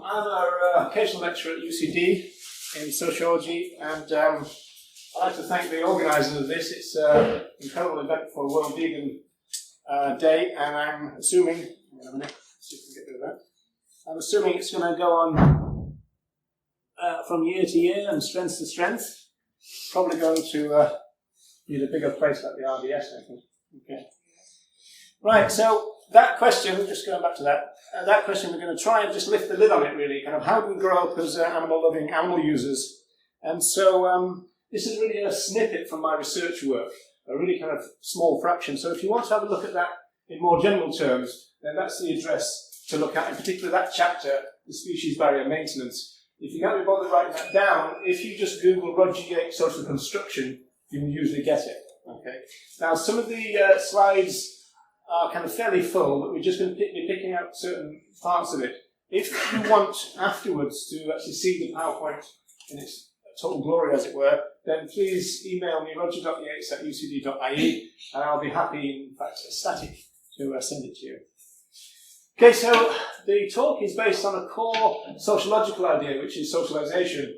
I'm an occasional lecturer at UCD in sociology, and I'd like to thank the organisers of this. It's an incredible event for World Vegan Day, and I'm assuming, wait a minute, see if we can get rid of that. I'm assuming it's going to go on from year to year and strength to strength. Probably going to need a bigger place like the RDS, I think. Okay. Right, so that question, just going back to that question, we're going to try and just lift the lid on it, really. Kind of how do we grow up as animal-loving animal users? And so this is really a snippet from my research work, a really kind of small fraction. So if you want to have a look at that in more general terms, then that's the address to look at, in particular that chapter, the species barrier maintenance. If you can't be bothered writing that down, if you just Google Roger Yates social construction, you will usually get it. Okay. Now, some of the slides are kind of fairly full, but we're just going to be picking out certain parts of it. If you want afterwards to actually see the PowerPoint in its total glory, as it were, then please email me, roger.yates@ucd.ie, and I'll be happy, in fact, ecstatic to send it to you. Okay, so the talk is based on a core sociological idea, which is socialisation.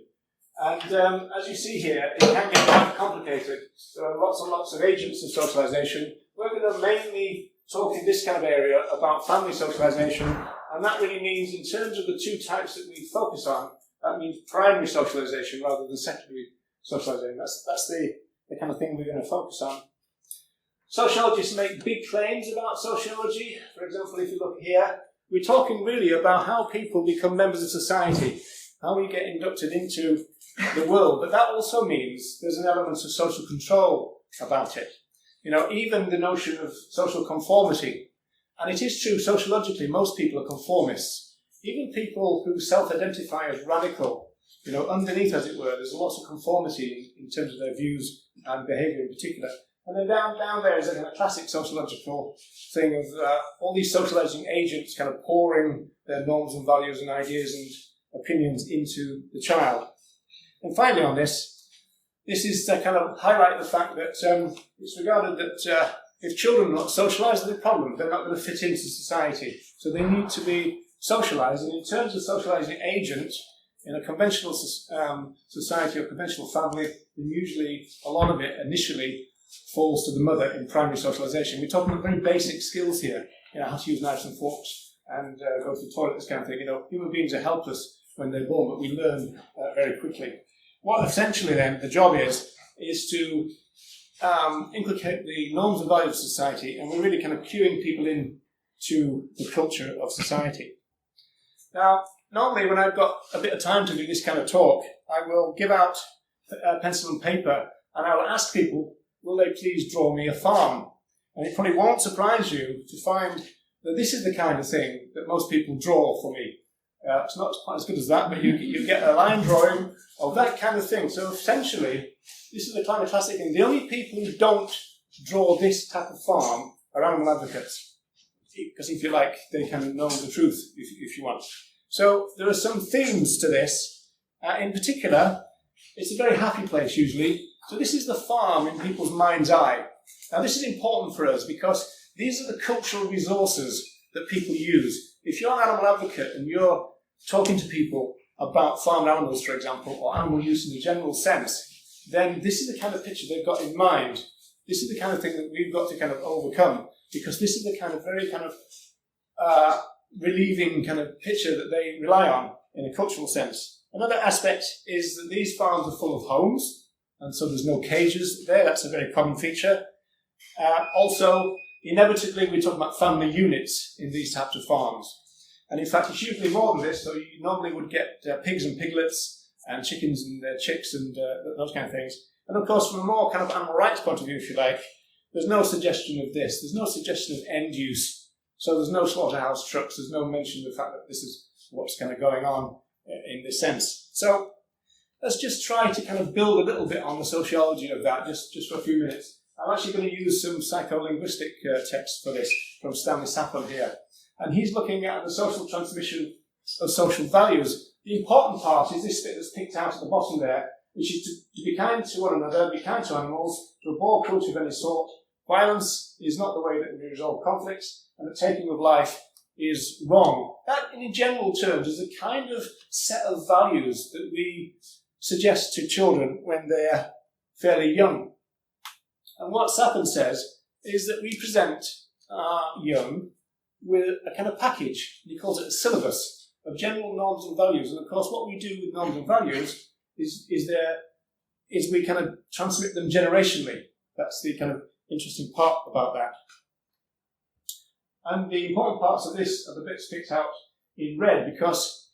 And as you see here, it can get quite complicated. There are lots and lots of agents of socialisation. We're going to mainly talk in this kind of area about family socialisation, and that really means, in terms of the two types that we focus on, that means primary socialisation rather than secondary socialisation. That's the kind of thing we're going to focus on. Sociologists make big claims about sociology. For example, if you look here, we're talking really about how people become members of society, how we get inducted into the world. But that also means there's an element of social control about it. You know, even the notion of social conformity. And it is true, sociologically, most people are conformists. Even people who self-identify as radical, you know, underneath, as it were, there's lots of conformity in terms of their views and behaviour in particular. And then down there is a kind of classic sociological thing of all these socialising agents kind of pouring their norms and values and ideas and opinions into the child. And finally on this is to kind of highlight the fact that it's regarded that if children are not socialised, there's a problem. They're not going to fit into society. So they need to be socialised. And in terms of socialising agent, in a conventional society or conventional family, then usually a lot of it initially falls to the mother in primary socialisation. We're talking about very basic skills here. You know, how to use knives and forks and go to the toilet, this kind of thing. You know, human beings are helpless when they're born, but we learn very quickly. What essentially then the job is to inculcate the norms and values of society, and we're really kind of cueing people in to the culture of society. Now, normally when I've got a bit of time to do this kind of talk, I will give out pencil and paper, and I will ask people, will they please draw me a farm? And it probably won't surprise you to find that this is the kind of thing that most people draw for me. It's not quite as good as that, but you get a line drawing of that kind of thing. So essentially, this is the kind of classic thing. The only people who don't draw this type of farm are animal advocates. Because if you like, they kind of know the truth, if you want. So there are some themes to this. In particular, it's a very happy place usually. So this is the farm in people's mind's eye. Now this is important for us because these are the cultural resources that people use. If you're an animal advocate and you're talking to people about farmed animals, for example, or animal use in a general sense, then this is the kind of picture they've got in mind. This is the kind of thing that we've got to kind of overcome, because this is the kind of very kind of relieving kind of picture that they rely on in a cultural sense. Another aspect is that these farms are full of homes, and so there's no cages there. That's a very common feature. Also, inevitably, we talk about family units in these types of farms. And in fact, it's usually more than this, so you normally would get pigs and piglets and chickens and chicks and those kind of things. And of course, from a more kind of animal rights point of view, if you like, there's no suggestion of this. There's no suggestion of end use. So there's no slaughterhouse trucks. There's no mention of the fact that this is what's kind of going on in this sense. So let's just try to kind of build a little bit on the sociology of that, just for a few minutes. I'm actually going to use some psycholinguistic text for this from Stanley Sapon here. And he's looking at the social transmission of social values. The important part is this bit that's picked out at the bottom there, which is to be kind to one another, be kind to animals, to abhor cruelty of any sort. Violence is not the way that we resolve conflicts, and the taking of life is wrong. That, in general terms, is a kind of set of values that we suggest to children when they're fairly young. And what Sapin says is that we present our young with a kind of package. He calls it a syllabus of general norms and values. And of course, what we do with norms and values is we kind of transmit them generationally. That's the kind of interesting part about that. And the important parts of this are the bits picked out in red, because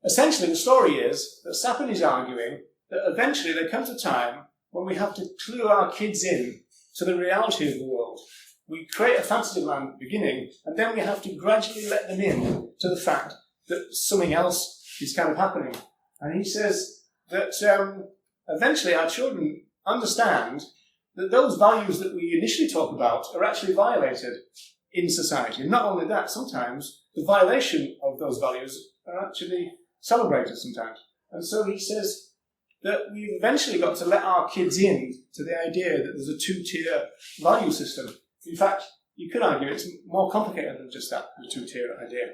essentially the story is that Sapin is arguing that eventually there comes a time when we have to clue our kids in to the reality of the world. We create a fantasy land at the beginning, and then we have to gradually let them in to the fact that something else is kind of happening. And he says that eventually our children understand that those values that we initially talk about are actually violated in society. And not only that, sometimes the violation of those values are actually celebrated sometimes. And so he says that we've eventually got to let our kids in to the idea that there's a two-tier value system. In fact, you could argue it's more complicated than just that, the two-tier idea.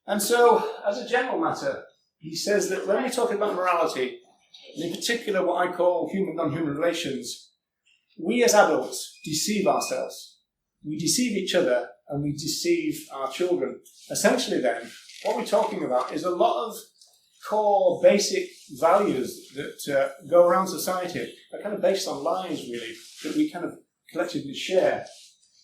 And so, as a general matter, he says that when we're talking about morality, and in particular what I call human-non-human relations, we as adults deceive ourselves. We deceive each other and we deceive our children. Essentially then, what we're talking about is a lot of core basic values that go around society are kind of based on lies, really, that we kind of collectively share.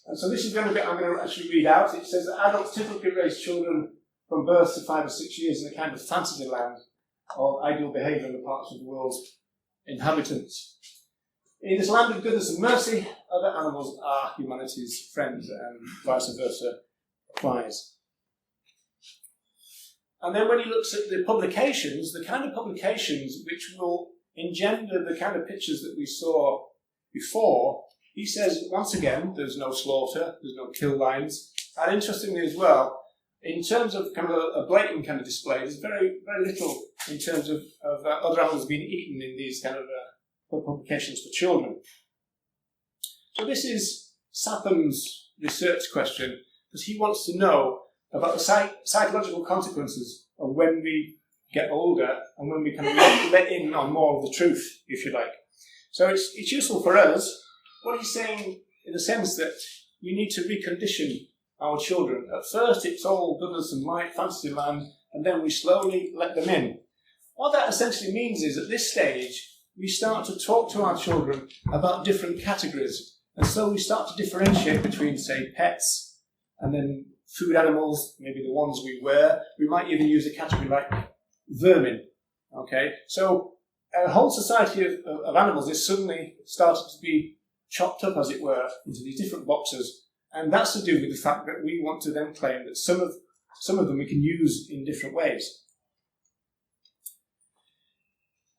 And so this is going to be, I'm going to actually read out. It says that adults typically raise children from birth to 5 or 6 years in a kind of fantasy land of ideal behaviour in the parts of the world's inhabitants. In this land of goodness and mercy, other animals are humanity's friends, and vice versa applies. And then when he looks at the publications, the kind of publications which will engender the kind of pictures that we saw before, he says, once again, there's no slaughter, there's no kill lines, and interestingly as well, in terms of kind of a blatant kind of display, there's very, very little in terms of other animals being eaten in these kind of publications for children. So this is Sapin's research question, because he wants to know about the psychological consequences of when we get older and when we kind of let in on more of the truth, if you like. So it's useful for us. What he's saying, in the sense that we need to recondition our children. At first it's all goodness and light, fantasy land, and then we slowly let them in. What that essentially means is, at this stage, we start to talk to our children about different categories. And so we start to differentiate between, say, pets, and then food animals, maybe the ones we wear. We might even use a category like vermin. Okay? So a whole society of animals is suddenly started to be chopped up, as it were, into these different boxes. And that's to do with the fact that we want to then claim that some of them we can use in different ways.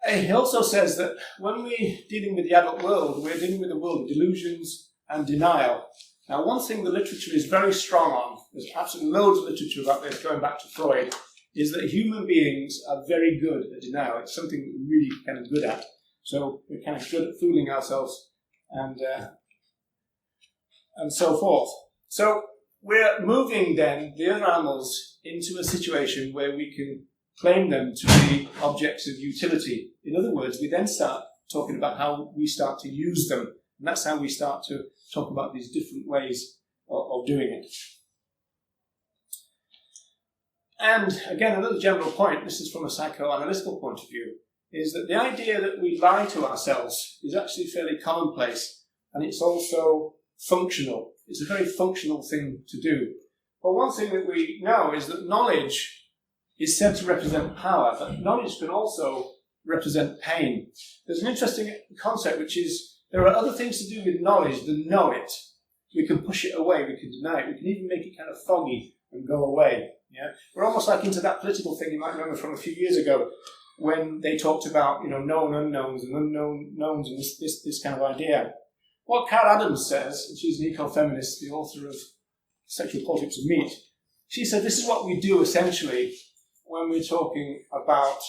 He also says that when we're dealing with the adult world, we're dealing with a world of delusions and denial. Now, one thing the literature is very strong on, there's absolutely loads of literature about this going back to Freud, is that human beings are very good at denial. It's something we're really kind of good at. So we're kind of good at fooling ourselves and so forth. So we're moving then the other animals into a situation where we can claim them to be objects of utility. In other words, we then start talking about how we start to use them. And that's how we start to talk about these different ways of doing it. And again, another general point, this is from a psychoanalytical point of view, is that the idea that we lie to ourselves is actually fairly commonplace, and it's also functional. It's a very functional thing to do. But one thing that we know is that knowledge is said to represent power, but knowledge can also represent pain. There's an interesting concept, which is there are other things to do with knowledge than know it. We can push it away, we can deny it, we can even make it kind of foggy and go away. Yeah? We're almost like into that political thing you might remember from a few years ago, when they talked about, known unknowns and unknown knowns and this kind of idea. What Carol Adams says, and she's an eco-feminist, the author of Sexual Politics of Meat, she said this is what we do essentially when we're talking about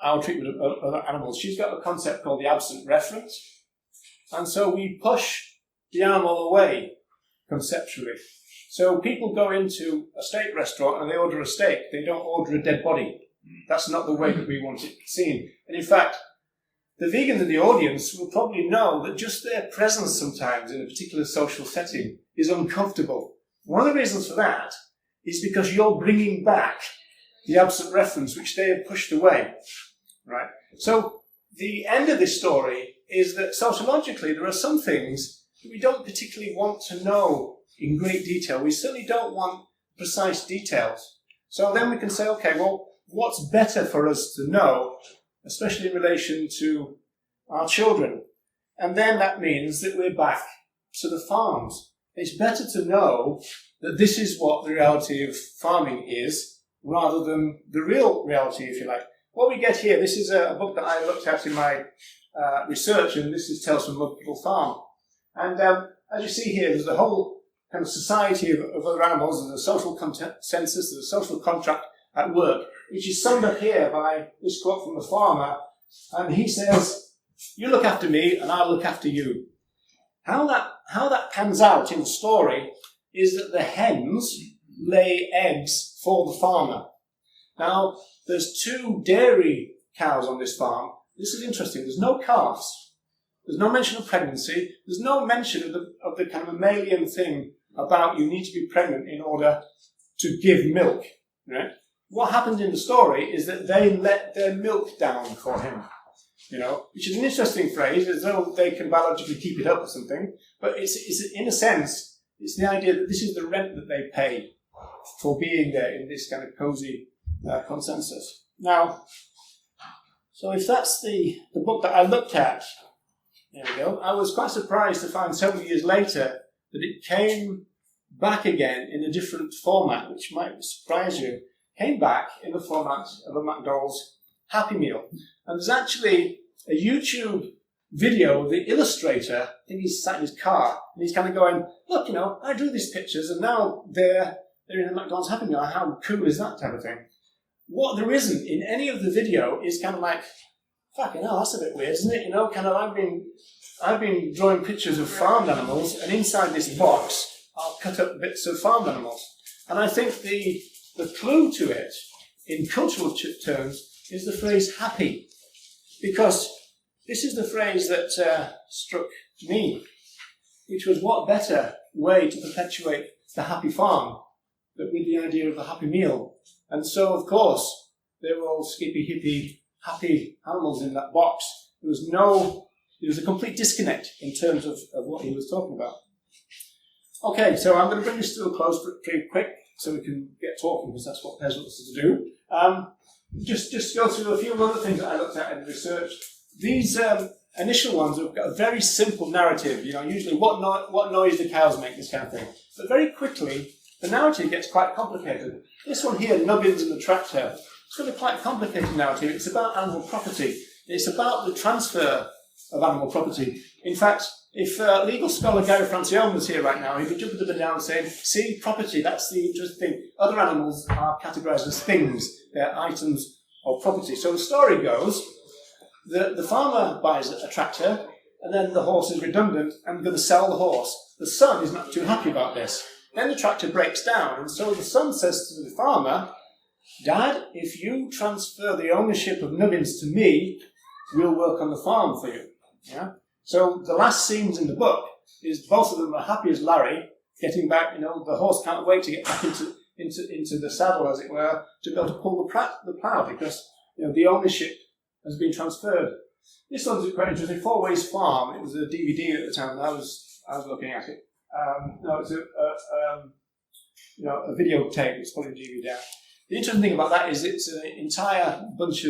our treatment of other animals. She's got a concept called the absent reference. And so we push the animal away conceptually. So people go into a steak restaurant and they order a steak. They don't order a dead body. That's not the way that we want it seen. And in fact, the vegans in the audience will probably know that just their presence sometimes in a particular social setting is uncomfortable. One of the reasons for that is because you're bringing back the absent reference which they have pushed away, right? So the end of this story is that sociologically there are some things that we don't particularly want to know in great detail. We certainly don't want precise details. So then we can say, okay, well, what's better for us to know, especially in relation to our children? And then that means that we're back to the farms. It's better to know that this is what the reality of farming is, rather than the real reality, if you like. What we get here, this is a book that I looked at in my research, and this is Tales from Mud Puddle Farm. And as you see here, there's a whole kind of society of other animals. There's a social consensus, there's a social contract at work, which is summed up here by this quote from the farmer. And he says, "You look after me and I'll look after you." How that pans out in the story is that the hens lay eggs for the farmer. Now, there's 2 dairy cows on this farm. This is interesting. There's no calves. There's no mention of pregnancy. There's no mention of the kind of mammalian thing about you need to be pregnant in order to give milk. Right? What happened in the story is that they let their milk down for him. Which is an interesting phrase, as though they can biologically keep it up or something. But it's in a sense, it's the idea that this is the rent that they pay for being there in this kind of cozy consensus. Now, so if that's the book that I looked at, there we go, I was quite surprised to find several years later that it came back again in a different format, which might surprise you. Came back in the format of a McDonald's Happy Meal. And there's actually a YouTube video of the illustrator. I think he's sat in his car, and he's kind of going, look, I drew these pictures, and now they're in the McDonald's Happy Meal. How cool is that type of thing? What there isn't in any of the video is kind of like, fucking hell, that's a bit weird, isn't it? Kind of I've been drawing pictures of farmed animals, and inside this box, I'll cut up bits of farmed animals. And I think the clue to it, in cultural terms, is the phrase happy. Because this is the phrase that struck me, which was what better way to perpetuate the happy farm than with the idea of the happy meal. And so, of course, they were all skippy, hippie, happy animals in that box. There was a complete disconnect in terms of what he was talking about. Okay, so I'm going to bring this to a close pretty quick so we can get talking, because that's what Pez wants us to do. Just go through a few other things that I looked at in the research. These initial ones have got a very simple narrative, usually what noise the cows make, this kind of thing. But very quickly, the narrative gets quite complicated. This one here, Nubbins and the Tractor, it's got a quite complicated narrative. It's about animal property. It's about the transfer of animal property. In fact, if legal scholar Gary Francione was here right now, he could jump up and down saying, see, property, that's the interesting thing. Other animals are categorised as things. They're items of property. So the story goes, the farmer buys a tractor, and then the horse is redundant, and we're going to sell the horse. The son is not too happy about this. Then the tractor breaks down, and so the son says to the farmer, Dad, if you transfer the ownership of Nubbins to me, we'll work on the farm for you. Yeah? So the last scenes in the book is both of them are happy as Larry, getting back, the horse can't wait to get back into the saddle, as it were, to be able to pull the plough, because the ownership has been transferred. This one's quite interesting. Four Ways Farm. It was a DVD at the time, and I was looking at it. It's a videotape. It's probably DVD down. The interesting thing about that is it's an entire bunch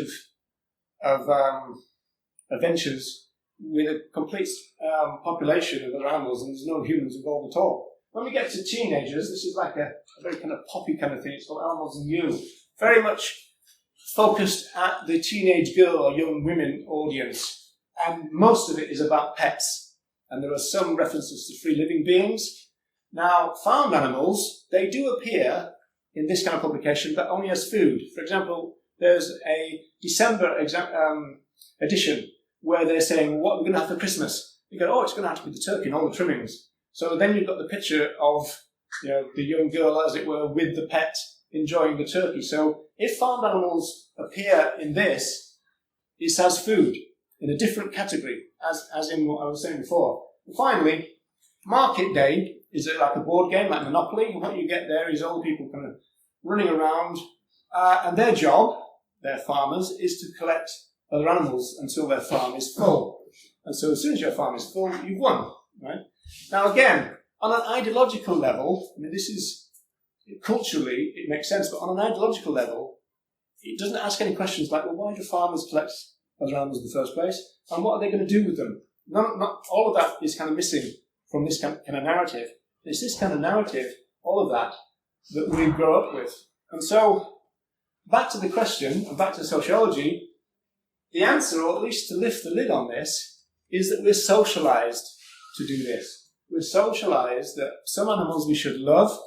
of adventures with a complete population of other animals, and there's no humans involved at all. When we get to teenagers, this is like a very kind of poppy kind of thing. It's called Animals and You. Very much focused at the teenage girl or young women audience. And most of it is about pets. And there are some references to free living beings. Now, farmed animals, they do appear in this kind of publication, but only as food. For example, there's a December edition where they're saying, what we're going to have for Christmas. You go, it's going to have to be the turkey and all the trimmings. So then you've got the picture of the young girl, as it were, with the pet enjoying the turkey. So if farmed animals appear in this, it's as food in a different category, as in what I was saying before. And finally, market day is like a board game, like Monopoly, and what you get there is old people kind of running around, and their job, their farmers, is to collect other animals until their farm is full. And so as soon as your farm is full, you've won, right? Now again, on an ideological level, I mean, this is, culturally, it makes sense, but on an ideological level, it doesn't ask any questions like, well, why do farmers collect other animals in the first place? And what are they going to do with them? Not all of that is kind of missing from this kind of narrative. It's this kind of narrative, all of that we grow up with. And so, back to the question, and back to sociology, the answer, or at least to lift the lid on this, is that we're socialized to do this. We're socialized that some animals we should love,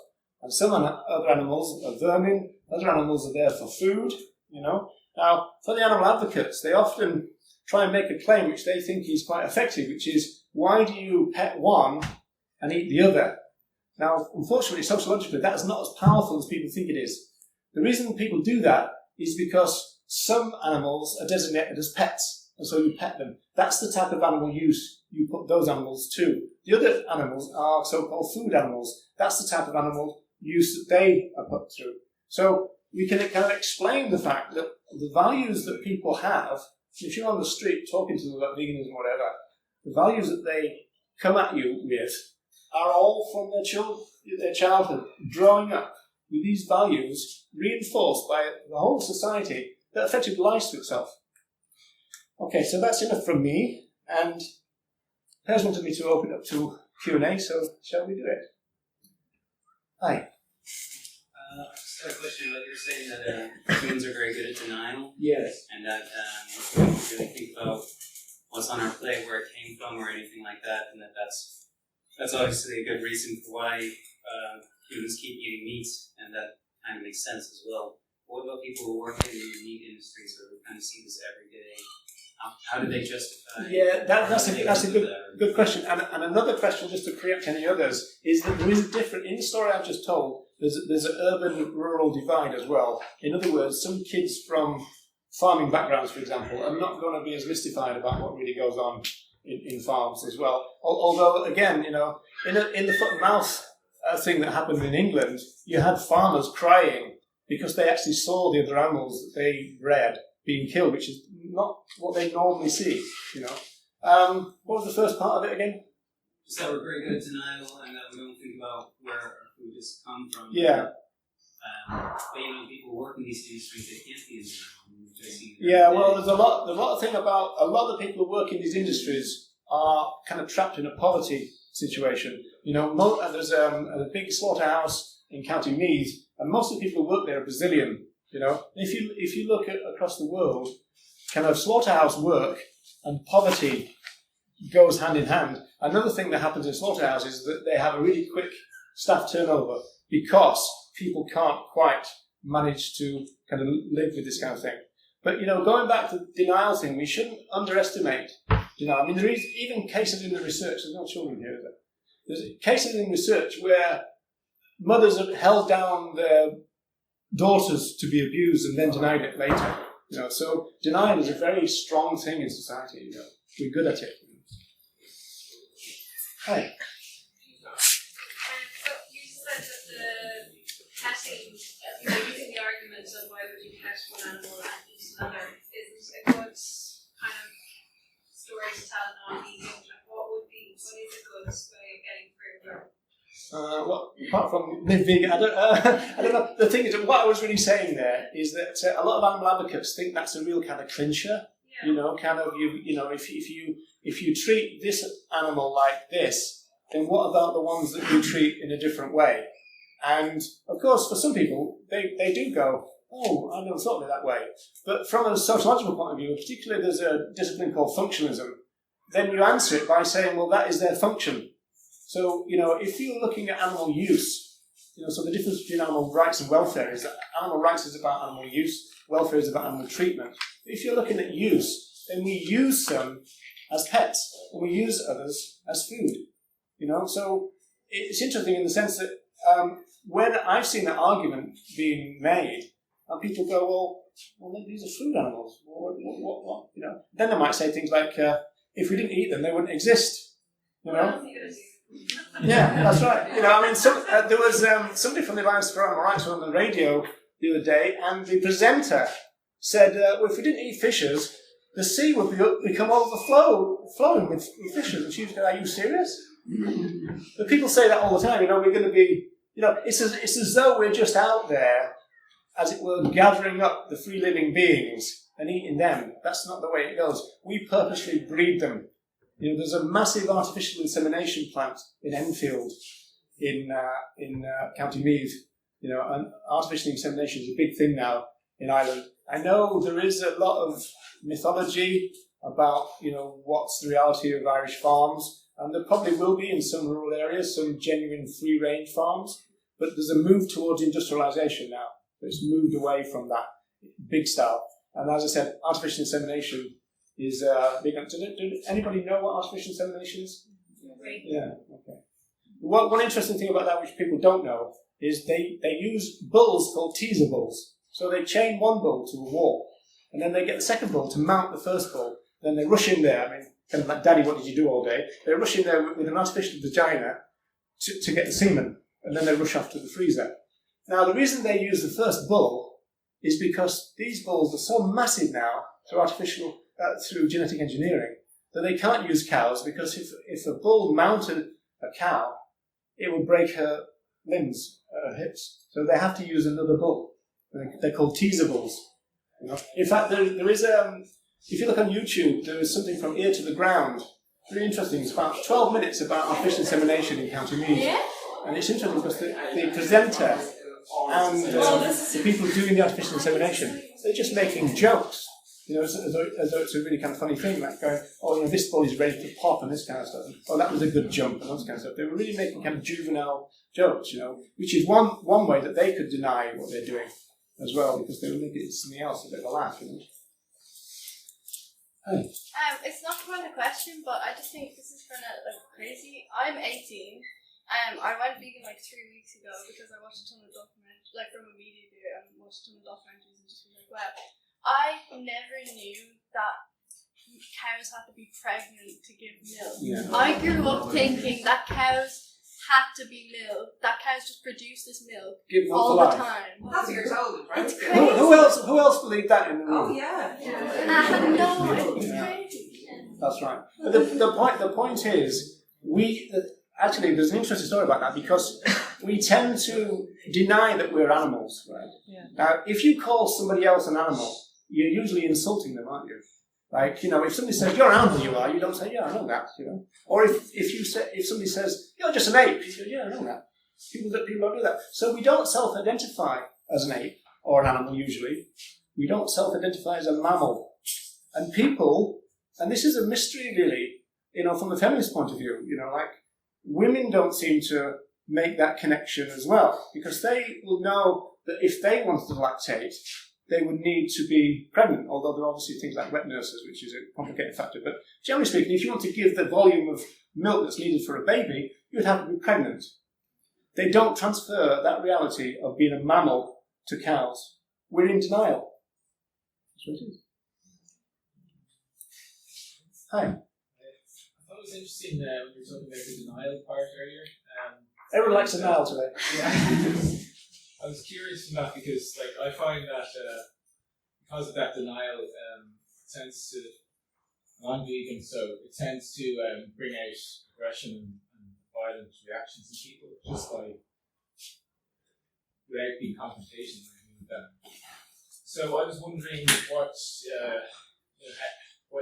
and some other animals are vermin, other animals are there for food, Now, for the animal advocates, they often try and make a claim which they think is quite effective, which is, why do you pet one and eat the other? Now, unfortunately, sociologically, that is not as powerful as people think it is. The reason people do that is because some animals are designated as pets, and so you pet them. That's the type of animal use you put those animals to. The other animals are so-called food animals. That's the type of animal use that they are put through. So we can kind of explain the fact that the values that people have, if you're on the street talking to them about veganism or whatever, the values that they come at you with are all from their childhood, growing up with these values reinforced by the whole society that effectively lies to itself. Okay, so that's enough from me, and Pez wanted me to open up to Q&A, so shall we do it? Hi. Just a question about you're saying that humans are very good at denial. Yes. And that we don't really think about what's on our plate, where it came from, or anything like that, and that's obviously a good reason for why humans keep eating meat, and that kind of makes sense as well. What about people who work in the meat industries, where we kind of see this every day? How do they justify? Yeah, that's a good question. And another question, just to preempt any others, is that there is a different, in the story I've just told, there's an urban-rural divide as well. In other words, some kids from farming backgrounds, for example, are not going to be as mystified about what really goes on in farms as well. Although, again, in the foot and mouth thing that happened in England, you had farmers crying because they actually saw the other animals that they bred being killed, which is not what they normally see, What was the first part of it again? Just that we're very good at denial, and that we don't think about where our food has come from. Yeah. But people who work in these industries, they can't be in denial. Yeah, well, there's a lot of thing about a lot of the people who work in these industries are kind of trapped in a poverty situation. There's a big slaughterhouse in County Meath, and most of the people who work there are Brazilian. If you look across the world, kind of slaughterhouse work and poverty goes hand in hand. Another thing that happens in slaughterhouses is that they have a really quick staff turnover because people can't quite manage to kind of live with this kind of thing. But, going back to the denial thing, we shouldn't underestimate denial. I mean, there is even cases in the research, there's no children here, is there? There's cases in research where mothers have held down their daughters to be abused and then denied it later. So denial is a very strong thing in society. We're good at it. Hi. So you said that the petting, using the argument of why would you pet one animal and eat another isn't a good kind of story to tell non-vegan. What is a good way of getting through? Apart from live vegan, I don't know. The thing is, what I was really saying there is that a lot of animal advocates think that's a real kind of clincher. Yeah. If you treat this animal like this, then what about the ones that you treat in a different way? And of course, for some people, they do go, oh, I never thought of it that way. But from a sociological point of view, particularly there's a discipline called functionalism, then you answer it by saying, well, that is their function. So, if you're looking at animal use, so the difference between animal rights and welfare is that animal rights is about animal use, welfare is about animal treatment. If you're looking at use, then we use some as pets, and we use others as food. So it's interesting in the sense that when I've seen that argument being made, and people go, well, these are food animals. What? You know, then they might say things like, if we didn't eat them, they wouldn't exist. You know? Yeah, that's right. You know, I mean, there was somebody from the Alliance for Animal Rights on the radio the other day, and the presenter said, well, if we didn't eat fishes, the sea would become overflowing with fishes. And she was going, are you serious? But people say that all the time. You know, we're going to be, you know, it's as though we're just out there, as it were, gathering up the free living beings and eating them. That's not the way it goes. We purposely breed them. You know, there's a massive artificial insemination plant in Enfield, in County Meath. You know, and artificial insemination is a big thing now in Ireland. I know there is a lot of mythology about, you know, what's the reality of Irish farms, and there probably will be in some rural areas some genuine free-range farms, but there's a move towards industrialisation now. It's moved away from that big style. And as I said, artificial insemination is big. Does anybody know what artificial insemination is? Yeah, okay. One interesting thing about that, which people don't know, is they use bulls called teaser bulls. So they chain one bull to a wall, and then they get the second bull to mount the first bull. Then they rush in there, I mean, kind of like, Daddy, what did you do all day? They rush in there with an artificial vagina to get the semen, and then they rush off to the freezer. Now, the reason they use the first bull is because these bulls are so massive now through genetic engineering that they can't use cows, because if a bull mounted a cow, it would break her limbs, her hips. So they have to use another bull. They're called teaser bulls. You know? In fact, there is if you look on YouTube, there is something from Ear to the Ground. Really interesting. It's about 12 minutes about artificial insemination in County Meath. And it's interesting because the presenter and the people doing the artificial insemination, they're just making jokes. You know, as though it's a really kind of funny thing, like going, oh, you know, this bull is ready to pop and this kind of stuff. Oh, that was a good jump and those kind of stuff. They were really making kind of juvenile jokes, you know, which is one way that they could deny what they're doing as well, because they would make it something else, a bit of a laugh, you know. Hey. It's not quite a question, but I just think this is kind of like crazy. I'm 18. I went vegan like 3 weeks ago because I watched a ton of documentaries, like from a media video, and watched a ton of documentaries and just was like, wow. I never knew that cows had to be pregnant to give milk. Yeah. I grew up thinking that cows had to be milk. That cows just produce this milk all the time. That's what you're told, right? It's crazy. Who else believed that in the room? Oh yeah. No, it's crazy. That's right. But the point is, actually, there's an interesting story about that, because we tend to deny that we're animals, right? Yeah. Now, if you call somebody else an animal, you're usually insulting them, aren't you? Like, you know, if somebody says, you're an animal, you are, you don't say, yeah, I know that, you know. Or if somebody says, you're just an ape, you say, yeah, I know that. People don't do that. So we don't self-identify as an ape, or an animal usually. We don't self-identify as a mammal. And people, and this is a mystery really, you know, from a feminist point of view, you know, like, women don't seem to make that connection as well, because they will know that if they wanted to lactate, they would need to be pregnant, although there are obviously things like wet nurses, which is a complicated factor. But generally speaking, if you want to give the volume of milk that's needed for a baby, you would have to be pregnant. They don't transfer that reality of being a mammal to cows. We're in denial. That's what it is. Hi. I thought it was interesting when you were talking about the denial part earlier. Everyone likes denial today. Yeah. I was curious from that because, like, I find that because of that denial, tends to, I'm vegan, so it tends to bring out aggression and violent reactions in people just by without being confrontation or anything like that. So I was wondering what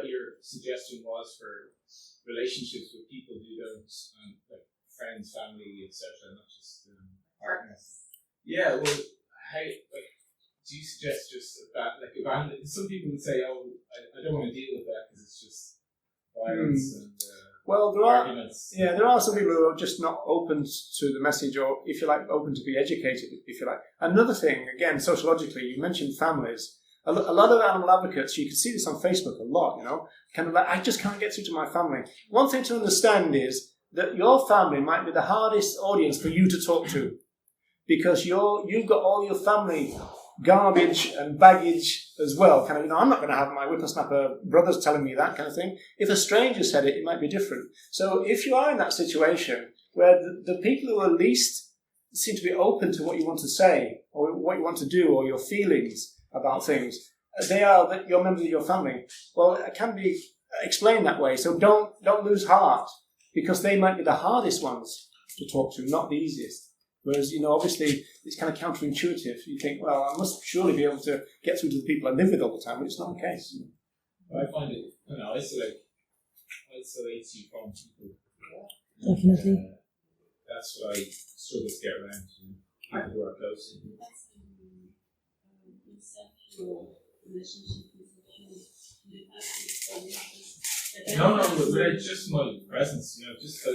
your suggestion was for relationships with people who don't, like friends, family, etc., not just partners. Yeah, well, how, like, do you suggest just that, like, some people would say, oh, I don't want to deal with that because it's just violence and arguments. There are some people who are just not open to the message, or, if you like, open to be educated, if you like. Another thing, again, sociologically, you mentioned families. A lot of animal advocates, you can see this on Facebook a lot, you know, kind of like, I just can't get through to my family. One thing to understand is that your family might be the hardest audience for you to talk to, because you've got all your family garbage and baggage as well. Kind of, I'm not going to have my whippersnapper brothers telling me that kind of thing. If a stranger said it, it might be different. So if you are in that situation where the people who are least seem to be open to what you want to say or what you want to do or your feelings about things, they are your members of your family. Well, it can be explained that way. So don't lose heart, because they might be the hardest ones to talk to, not the easiest. Whereas, obviously, it's kind of counterintuitive. You think, well, I must surely be able to get through to the people I live with all the time, but it's not the case. I find it, isolates you from people. Definitely. That's what I struggle to get around to. People who are close to you. No, but just my presence, just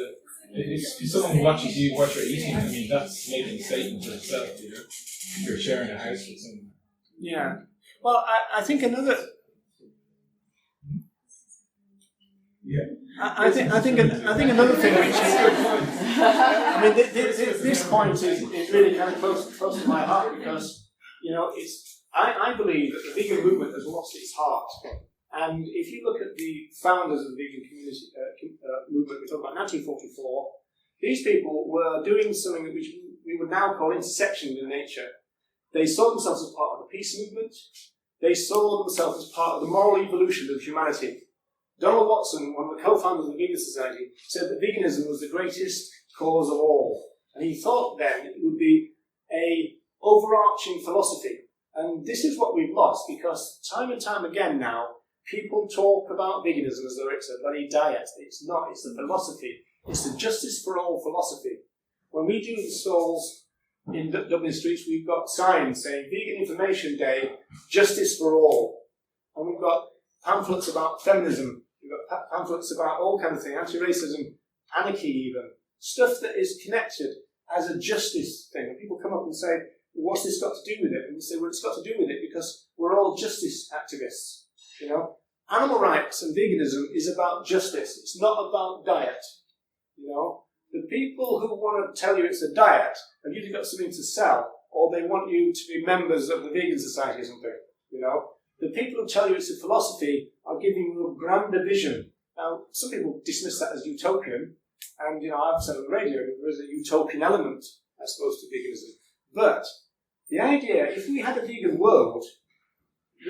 if someone watches you, what you're eating, that's making a statement for itself, If you're sharing a house with someone. Yeah. Well, I think another... Yeah. I think another thing which is... this point is really kind of close to my heart, because, I believe that the vegan movement has lost its heart. And if you look at the founders of the vegan community movement, we talk about 1944, these people were doing something which we would now call intersection in nature. They saw themselves as part of the peace movement. They saw themselves as part of the moral evolution of humanity. Donald Watson, one of the co-founders of the Vegan Society, said that veganism was the greatest cause of all. And he thought then it would be a overarching philosophy. And this is what we've lost, because time and time again now, people talk about veganism as though it's a bloody diet. It's not. It's a philosophy. It's the justice for all philosophy. When we do the stalls in Dublin streets, we've got signs saying Vegan Information Day, Justice for All. And we've got pamphlets about feminism. We've got pamphlets about all kinds of things, anti-racism, anarchy even. Stuff that is connected as a justice thing. And people come up and say, what's this got to do with it? And we say, well, it's got to do with it because we're all justice activists. Animal rights and veganism is about justice. It's not about diet. The people who want to tell you it's a diet have usually got something to sell, or they want you to be members of the Vegan Society or something. The people who tell you it's a philosophy are giving you a grander vision. Now, some people dismiss that as utopian, and I've said on the radio there is a utopian element, I suppose, to veganism. But the idea, if we had a vegan world,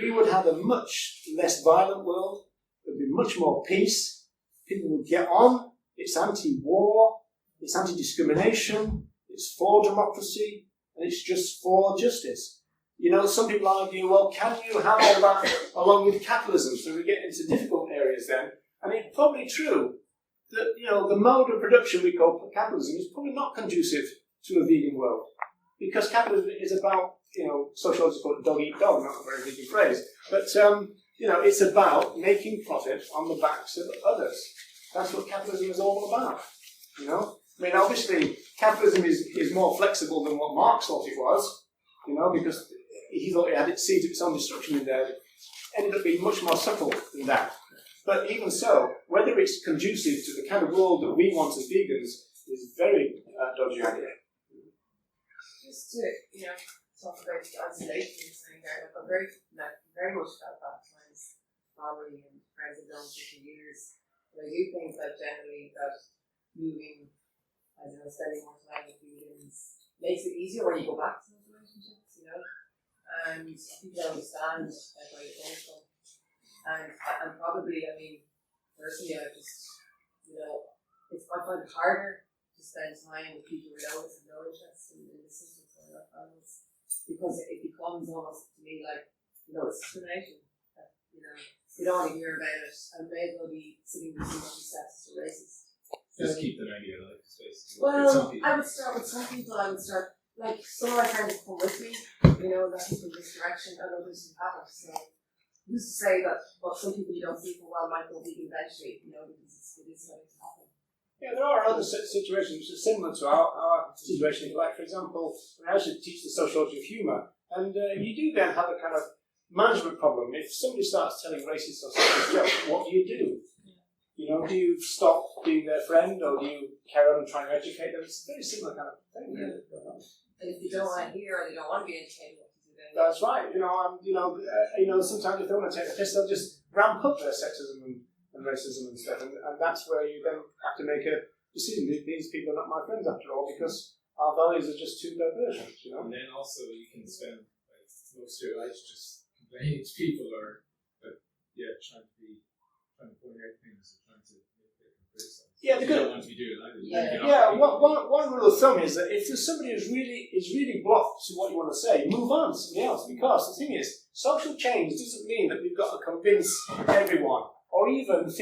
we would have a much less violent world. There'd be much more peace. People would get on. It's anti-war. It's anti-discrimination. It's for democracy. And it's just for justice. Some people argue, well, can you have all that along with capitalism? So we get into difficult areas then. And it's probably true that, the mode of production we call capitalism is probably not conducive to a vegan world. Because capitalism is about, sociologists call it dog eat dog, not a very vegan phrase. But, it's about making profit on the backs of others. That's what capitalism is all about, obviously, capitalism is more flexible than what Marx thought it was, because he thought it had its seeds of its own destruction in there. It ended up being much more subtle than that. But even so, whether it's conducive to the kind of world that we want as vegans is a very dodgy idea. Just to, talk about the isolation thing there, I'm very much felt that times family and friends have known for years. But I do think that generally that moving, spending more time with vegans makes it easier when you go back to those relationships, and people understand where you're going from. And probably, personally, I just, I find it harder to spend time with people who have no interest in the systems of their families, because it becomes almost to me like, it's discrimination. You don't want to hear about it, and may as well be sitting with someone who's sexist or racist. Just keep the idea alive, space. Well, I would start with some people. Like some of my friends come with me, that people in this direction, and others who haven't. So who's to say that some people you don't see for a while might go vegan eventually, because it is going to happen. Yeah, there are other situations which are similar to our situation. Like, for example, I actually teach the sociology of humour, and you do then have a kind of management problem. If somebody starts telling racist or sexist jokes, what do? You know, do you stop being their friend, or do you carry on trying to educate them? It's a very similar kind of thing. Really. And if they don't want to hear or they don't want to be educated, what to do then? That's right. Sometimes if they want to take the piss, they'll just ramp up their sexism and racism and stuff, and that's where you then have to make a decision. These people are not my friends after all, because our values are just too divergent, you know. And then also you can spend most of your life just complaining to people, or trying to point out things, or trying to criticize. Yeah, you don't want to be doing either. One rule of thumb is that if there's somebody who's really blocked to what you want to say, move on to somebody else. Because the thing is, social change doesn't mean that we've got to convince everyone, or even 51%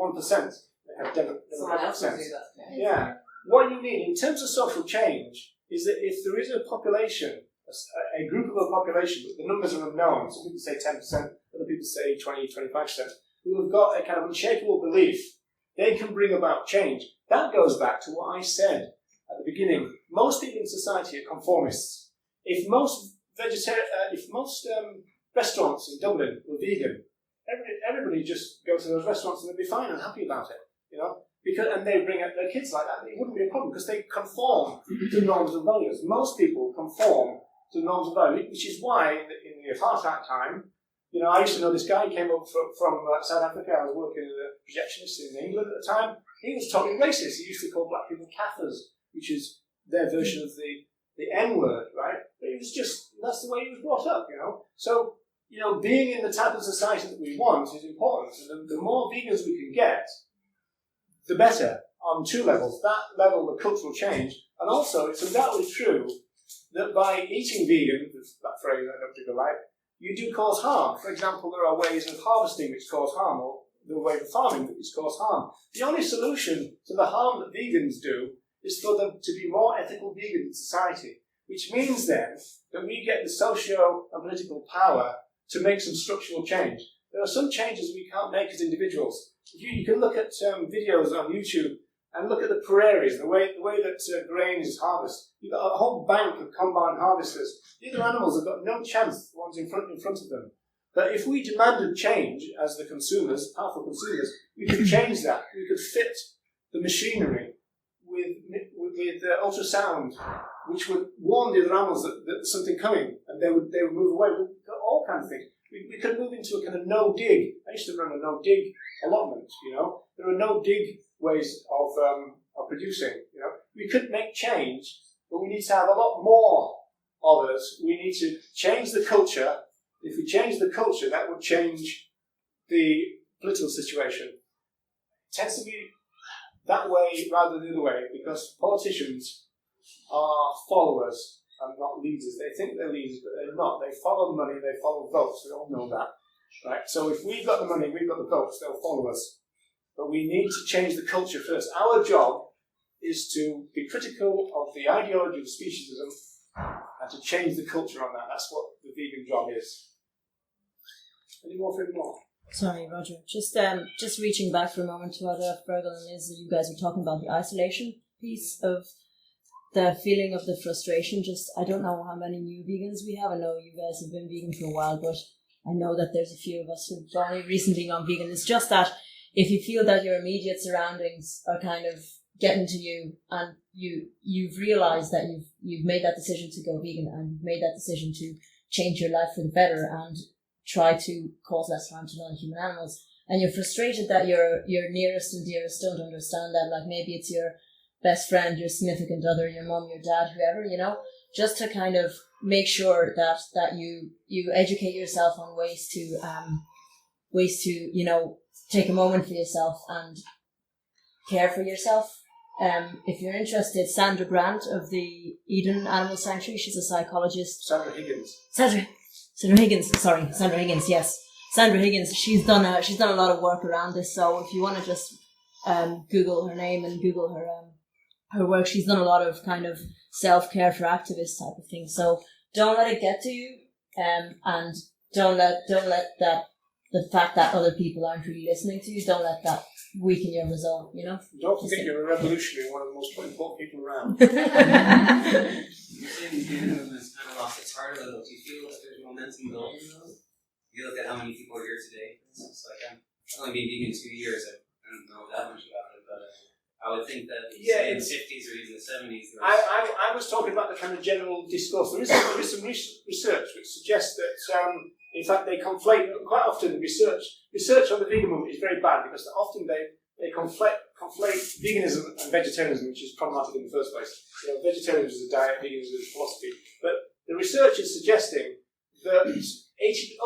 that have Someone else will sense. do that. Yeah. What you need in terms of social change is that if there is a population, a group of a population, the numbers are unknown, some people say 10%, other people say 20-25%, who have got a kind of unshakable belief, they can bring about change. That goes back to what I said at the beginning. Most people in society are conformists. If most restaurants in Dublin were vegan, everybody just go to those restaurants and they'd be fine and happy about it, you know. And they bring up their kids like that, it wouldn't be a problem because they conform to norms and values. Most people conform to norms and values, which is why in the apartheid time, you know, I used to know this guy. He came up from South Africa. I was working as a projectionist in England at the time. He was totally racist. He used to call black people Kafirs, which is their version of the N-word, right? But it was just, that's the way he was brought up, you know. So, you know, being in the type of society that we want is important. And the more vegans we can get, the better, on two levels. That level, the cultural change, and also it's undoubtedly true that by eating vegan, that phrase I don't particularly like, you do cause harm. For example, there are ways of harvesting which cause harm, or the way of farming which cause harm. The only solution to the harm that vegans do is for them to be more ethical vegan in society, which means then that we get the socio and political power to make some structural change. There are some changes we can't make as individuals. You can look at videos on YouTube and look at the prairies, the way that grain is harvested. You've got a whole bank of combine harvesters. The other animals have got no chance, the ones in front of them. But if we demanded change as the consumers, powerful consumers, we could change that. We could fit the machinery with ultrasound, which would warn the other animals that there's something coming, and they would move away. We've got all kinds of things. We could move into a kind of no-dig. I used to run a no-dig allotment, you know. There are no-dig ways of producing, you know. We could make change, but we need to have a lot more of us. We need to change the culture. If we change the culture, that would change the political situation. It tends to be that way rather than the other way, because politicians are followers and not leaders. They think they're leaders, but they're not. They follow money, they follow votes. We all know that, right? So if we've got the money, we've got the votes, they'll follow us. But we need to change the culture first. Our job is to be critical of the ideology of speciesism and to change the culture on that. That's what the vegan job is. Any more for any more? Sorry, Roger. Just reaching back for a moment to what Fergal and Liz, you guys were talking about the isolation piece of the feeling of the frustration. Just, I don't know how many new vegans we have. I know you guys have been vegan for a while, but I know that there's a few of us who've only recently gone vegan. It's just that if you feel that your immediate surroundings are kind of getting to you, and you've realised that you've made that decision to go vegan, and you've made that decision to change your life for the better and try to cause less harm to non-human animals, and you're frustrated that your nearest and dearest don't understand that, like maybe it's your best friend, your significant other, your mum, your dad, whoever, you know, just to kind of make sure that you educate yourself on ways to you know, take a moment for yourself and care for yourself. If you're interested, Sandra Grant of the Eden Animal Sanctuary, she's a psychologist. Sandra Higgins, yes. Sandra Higgins, she's done a lot of work around this, so if you want to just Google her name and Google her work, she's done a lot of kind of self-care for activists type of thing. So don't let it get to you, and don't let that, the fact that other people aren't really listening to you, don't let that weaken your resolve, you know? don't forget you're a revolutionary, one of the most important people around. You say the vegan movement's kind of lost its heart a little. Do you feel that there's momentum building though? You look at how many people are here today. It's like I've only been vegan 2 years. I don't know that much about it, but I would think that Yeah, in the 50s or even the 70s, there was I was talking about the kind of general discourse. There is some research which suggests that, in fact, they conflate quite often. Research on the vegan movement is very bad because often they conflate veganism and vegetarianism, which is problematic in the first place. You know, vegetarianism is a diet, veganism is a philosophy. But the research is suggesting that up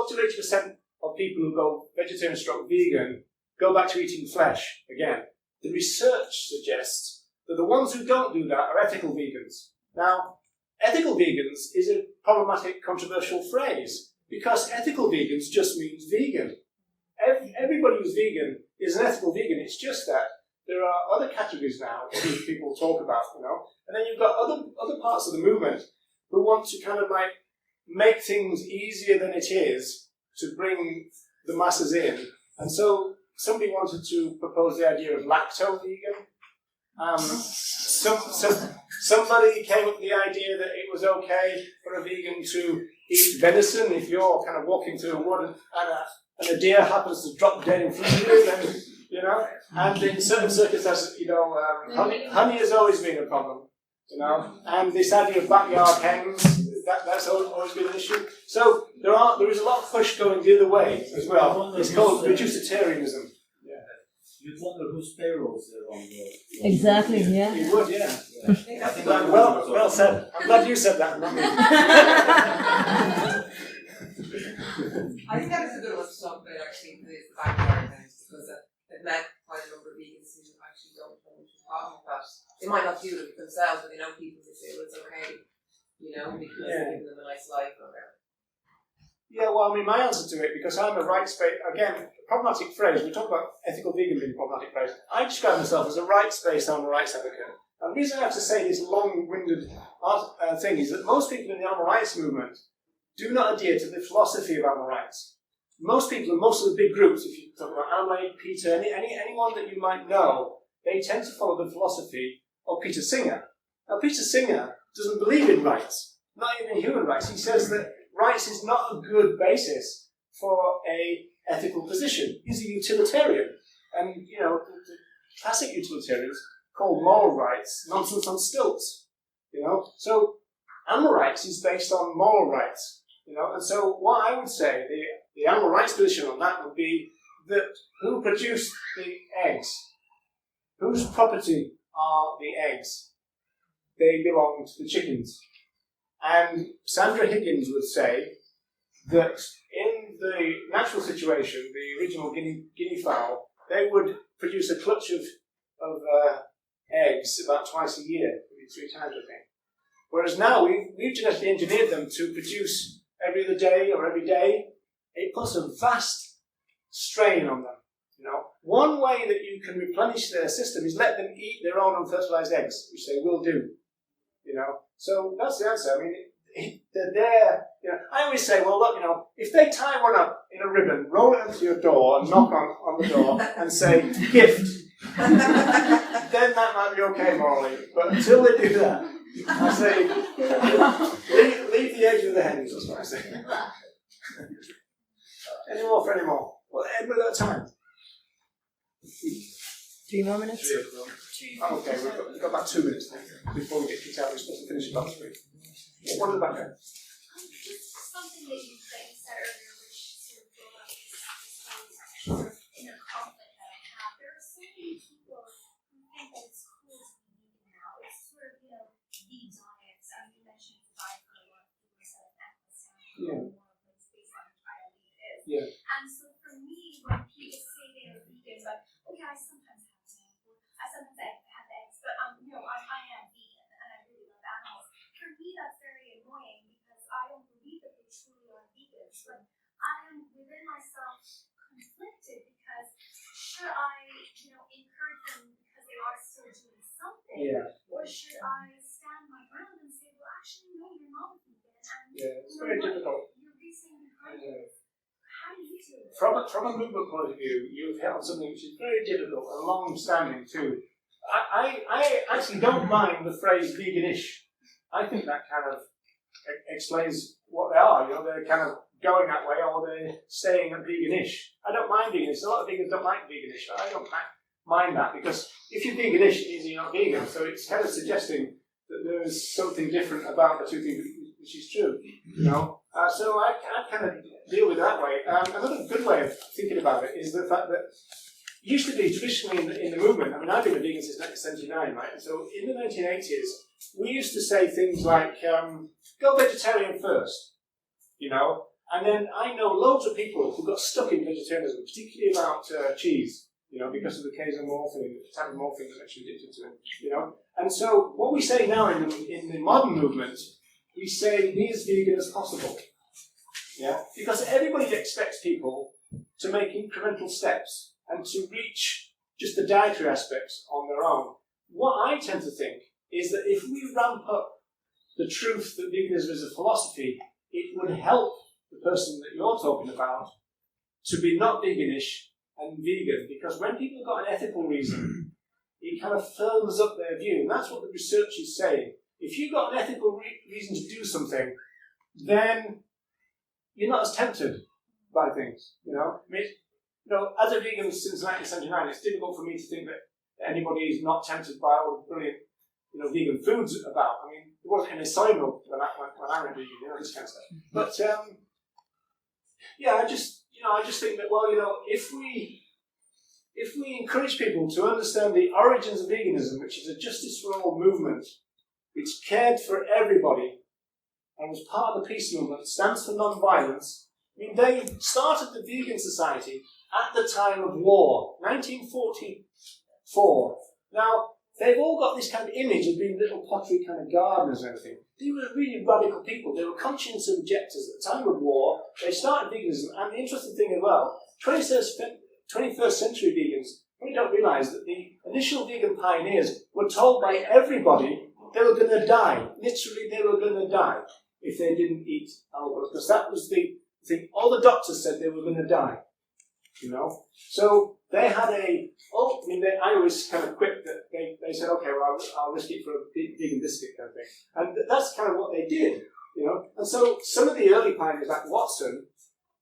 to 80% of people who go vegetarian stroke vegan go back to eating flesh again. The research suggests that the ones who don't do that are ethical vegans. Now, ethical vegans is a problematic, controversial phrase because ethical vegans just means vegan. Everybody who's vegan is an ethical vegan. It's just that there are other categories now that people talk about, you know. And then you've got other parts of the movement who want to kind of like make things easier than it is to bring the masses in. And so somebody wanted to propose the idea of lacto-vegan. Somebody came up with the idea that it was okay for a vegan to eat venison if you're kind of walking through a wood and a deer happens to drop dead in front of you, then, you know. And in certain circumstances, you know, honey has always been a problem, you know. And this idea of backyard hens, that's always been an issue. So there is a lot of push going the other way as well. It's called reducitarianism. You'd wonder whose payrolls they're on. Exactly, yeah. You would, yeah. I think Well said. I'm glad you said that, not me. I think that is a good one to talk about actually, the backyard events, because I've met quite a number of vegans who actually don't know what you're talking about. They might not do it themselves, but they know people who say, well, it's okay, you know, because they're giving them a nice life or whatever. Yeah, well, I mean, my answer to it, because I'm a rights-based, again, problematic phrase, we talk about ethical vegan being a problematic phrase. I describe myself as a rights-based animal rights advocate. And the reason I have to say this long-winded thing is that most people in the animal rights movement do not adhere to the philosophy of animal rights. Most people, and most of the big groups, if you talk about Animal Aid, PETA, anyone that you might know, they tend to follow the philosophy of Peter Singer. Now, Peter Singer doesn't believe in rights, not even human rights. He says that rights is not a good basis for a ethical position. He's a utilitarian. And, you know, the classic utilitarians call moral rights nonsense on stilts, you know. So animal rights is based on moral rights. You know, and so what I would say, the animal rights position on that would be that who produced the eggs? Whose property are the eggs? They belong to the chickens. And Sandra Higgins would say that in the natural situation, the original guinea fowl, they would produce a clutch of eggs about twice a year, maybe 3 times, I think. Whereas now we've genetically engineered them to produce every other day or every day. It puts a vast strain on them. You know, one way that you can replenish their system is let them eat their own unfertilized eggs, which they will do. You know, so that's the answer. I mean, they're there. You know, I always say, well, look, you know, if they tie one up in a ribbon, roll it onto your door, and knock on the door, and say gift, then that might be okay morally. But until they do that, I say leave the eggs with the hens. That's what I say. Any more for any more? Well, end with that time. 3 more minutes? Oh, okay, we've got about 2 minutes now before we get kicked out. We're supposed to finish about 3. One in the back there. Just something that you said earlier, which sort of brought up this sort of inner conflict that I have. There are so many people who think that it's cool to be vegan now. It's sort of, you know, vegan diets. I mean, you mentioned the diet for a lot of people instead of ethical standpoint, more of like based on how it is. Yeah. And so for me, when people say they are vegan, like, okay, I sometimes have eggs, but no, I am vegan and I really love animals. For me, that's very annoying because I don't believe that they truly are vegans. But I am within myself conflicted because should I, you know, encourage them because they are still doing something, or should I stand my ground and say, well, actually, no, you're not vegan, and It's very difficult. Your reasoning behind it. How do you do it? From a movement point of view, you've hit on something which is very difficult and long-standing too. I actually don't mind the phrase veganish. I think that kind of explains what they are. You know, they're kind of going that way or they're staying at veganish. I don't mind veganish. A lot of vegans don't like veganish. I don't mind. mind that, because if you're veganish, it means you're not vegan. So it's kind of suggesting that there is something different about the two things, which is true. You know, so I kind of deal with it that way. Another good way of thinking about it is the fact that used to be traditionally in the movement. I mean, I've been a vegan since 1979, right? So in the 1980s, we used to say things like, "Go vegetarian first," you know. And then I know loads of people who got stuck in vegetarianism, particularly about cheese, you know, because of the casomorphine, the type of morphine that's actually addicted to it, you know. And so what we say now in the modern movement, we say be as vegan as possible, yeah, because everybody expects people to make incremental steps and to reach just the dietary aspects on their own. What I tend to think is that if we ramp up the truth that veganism is a philosophy, it would help the person that you're talking about to be not veganish and vegan, because when people have got an ethical reason, it kind of firms up their view, and that's what the research is saying. If you've got an ethical reason to do something, then you're not as tempted by things, you know. I mean, you know, as a vegan since 1979, it's difficult for me to think that anybody is not tempted by all the brilliant, you know, vegan foods about. I mean, there wasn't any soy milk when I went vegan, you know, this kind of stuff. But yeah, I just think that, well, you know, if we encourage people to understand the origins of veganism, which is a justice for all movement, which cared for everybody and was part of the peace movement, stands for non-violence. I mean, they started the Vegan Society at the time of war, 1944. Now, they've all got this kind of image of being little pottery kind of gardeners and everything. They were really radical people. They were conscience objectors at the time of war. They started veganism, and the interesting thing as well, 21st century vegans probably don't realise that the initial vegan pioneers were told by everybody they were going to die. Literally, they were going to die if they didn't eat animal products, because that was the thing. All the doctors said they were going to die, you know. So they had I always kind of quip that they said, okay, well, I'll risk it for a vegan biscuit kind of thing. And that's kind of what they did, you know. And so some of the early pioneers, like Watson,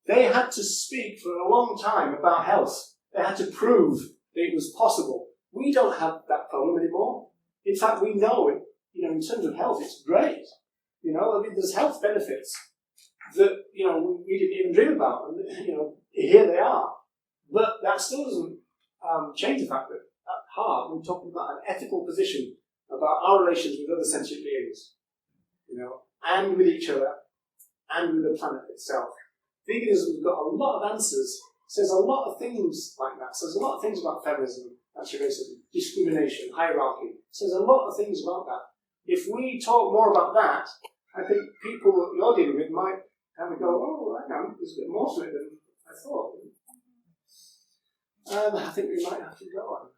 they had to speak for a long time about health. They had to prove that it was possible. We don't have that problem anymore. In fact, we know it, you know, in terms of health, it's great. You know, I mean, there's health benefits that, you know, we didn't even dream about. And, you know, here they are. But that still doesn't change the fact that at heart, we're talking about an ethical position about our relations with other sentient beings, you know, and with each other, and with the planet itself. Veganism's got a lot of answers, says a lot of things like that, says a lot of things about feminism, anti-racism, discrimination, hierarchy, says a lot of things about that. If we talk more about that, I think people that you're dealing with might kind of go, oh, hang on, there's a bit more to it than I thought. I think we might have to go on.